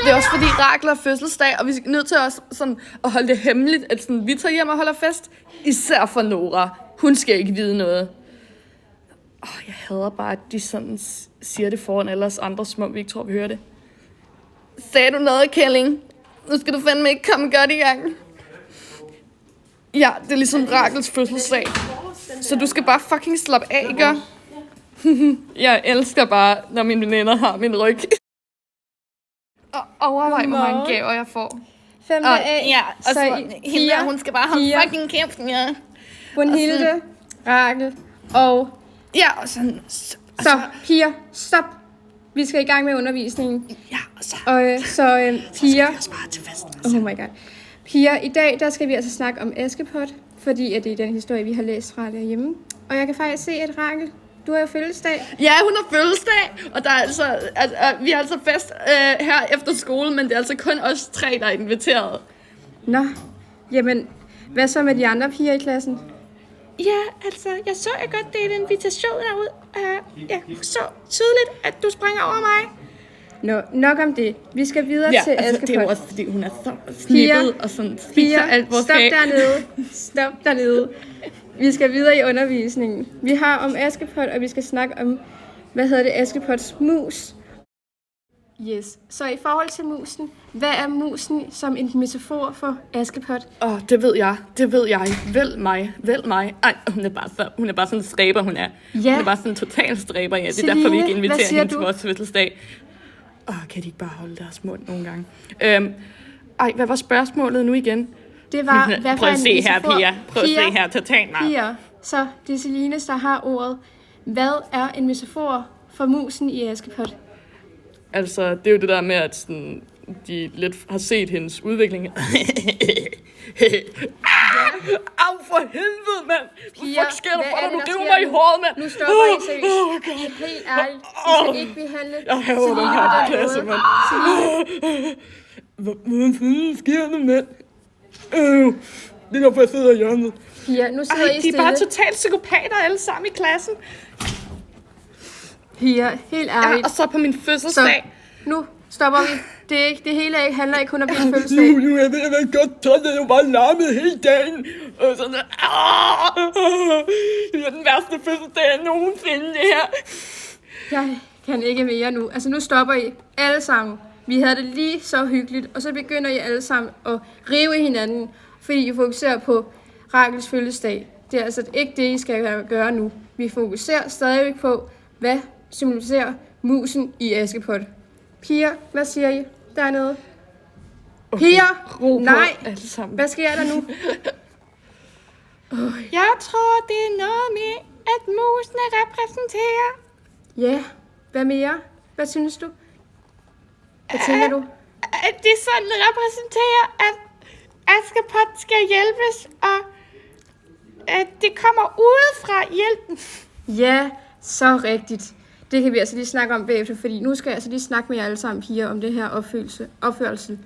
Det er også fordi Rakel har fødselsdag, og vi er nødt til også sådan at holde det hemmeligt, at sådan, vi tager hjem og holder fest. Især for Nora. Hun skal ikke vide noget. Jeg hader bare, at de sådan siger det foran alle os andre, som om vi ikke tror, vi hører det. Sagde du noget, Kælling? Nu skal du fandme ikke komme godt i gang. Ja, det er ligesom Rakels fødselsdag. Så du skal bare fucking slappe af, ikke? Jeg elsker bare, når mine veninder har min ryg. Og overvej, hvor mange gaver jeg får. 5. A. Ja, og så hende der, hun skal bare holde fucking kæft. Ja. Brunhilde, Rakel og... Ja, og sådan... Så, piger, stop. Vi skal i gang med undervisningen. Ja, og så... Piger... Så skal vi til festen. Oh my god. Piger, i dag, der skal vi altså snakke om Askepot, fordi at det er den historie, vi har læst fra derhjemme. Og jeg kan faktisk se, at Rakel, du har jo fødselsdag. Ja, hun har fødselsdag, og der er altså, vi har altså fest her efter skole, men det er altså kun os 3, der er inviteret. Nå, jamen, hvad så med de andre piger i klassen? Ja, altså, jeg så godt dele invitationer ud. Jeg så tydeligt, at du springer over mig. Nå, nok om det. Vi skal videre til Askepot. Det er jo også, fordi hun er så snippet og sådan spiser alt vores stop dernede. Stop dernede. Vi skal videre i undervisningen. Vi har om Askepot, og vi skal snakke om, Askepots mus. Yes. Så i forhold til musen, hvad er musen som en metafor for Askepot? Det ved jeg. Vælg mig. Ej, hun er bare sådan en stræber, hun er. Ja. Hun er bare sådan en total stræber, ja. Det er Celine, derfor, vi ikke inviterer hende til du? vores fødselsdag. Kan de ikke bare holde deres mund nogle gange? Hvad var spørgsmålet nu igen? Det var, hvad Prøv at se her, metafor? Pia. Prøv at se her, total mig. Pia, så det er Celine, der har ordet. Hvad er en metafor for musen i Askepot? Altså, det er jo det der med, at sådan, de lidt har set hendes udvikling. Au, for helvede, mand! Hvad fuck sker der for dig? Du river mig i håret, mand! Nu stopper I seriøst. Helt ærligt. Vi skal ikke behandle Jeg hader den her klasse, mand. Hvad sker der, mand? Det er derfor, jeg sidder i hjørnet. Pia, nu sidder I de stille. er bare totalt psykopater alle sammen i klassen. Pia, helt ærligt. Ja, og så på min fødselsdag. Så, nu stopper vi. Det hele handler ikke kun om din fødselsdag. Nu er jeg ved at være godt træt, jeg er jo bare larmet hele dagen. Og sådan, det er den værste fødselsdag, jeg nogensinde, det her. Jeg kan ikke mere nu. Altså, nu stopper I alle sammen. Vi havde det lige så hyggeligt, og så begynder I alle sammen at rive i hinanden, fordi I fokuserer på Rakels fødselsdag. Det er altså ikke det, I skal gøre nu. Vi fokuserer stadigvæk på, hvad symboliserer musen i Askepot. Piger, hvad siger I dernede? Okay, piger! Nej! Hvad sker der nu? Jeg tror, det er noget med, at musene repræsenterer. Ja, hvad mere? Hvad synes du? Hvad tænker du? At det sådan repræsenterer, at Askepot skal hjælpes, og at det kommer udefra hjælpen. Ja, så rigtigt. Det kan vi altså lige snakke om bagefter, fordi nu skal jeg altså lige snakke med jer alle sammen, piger, om det her opførelse.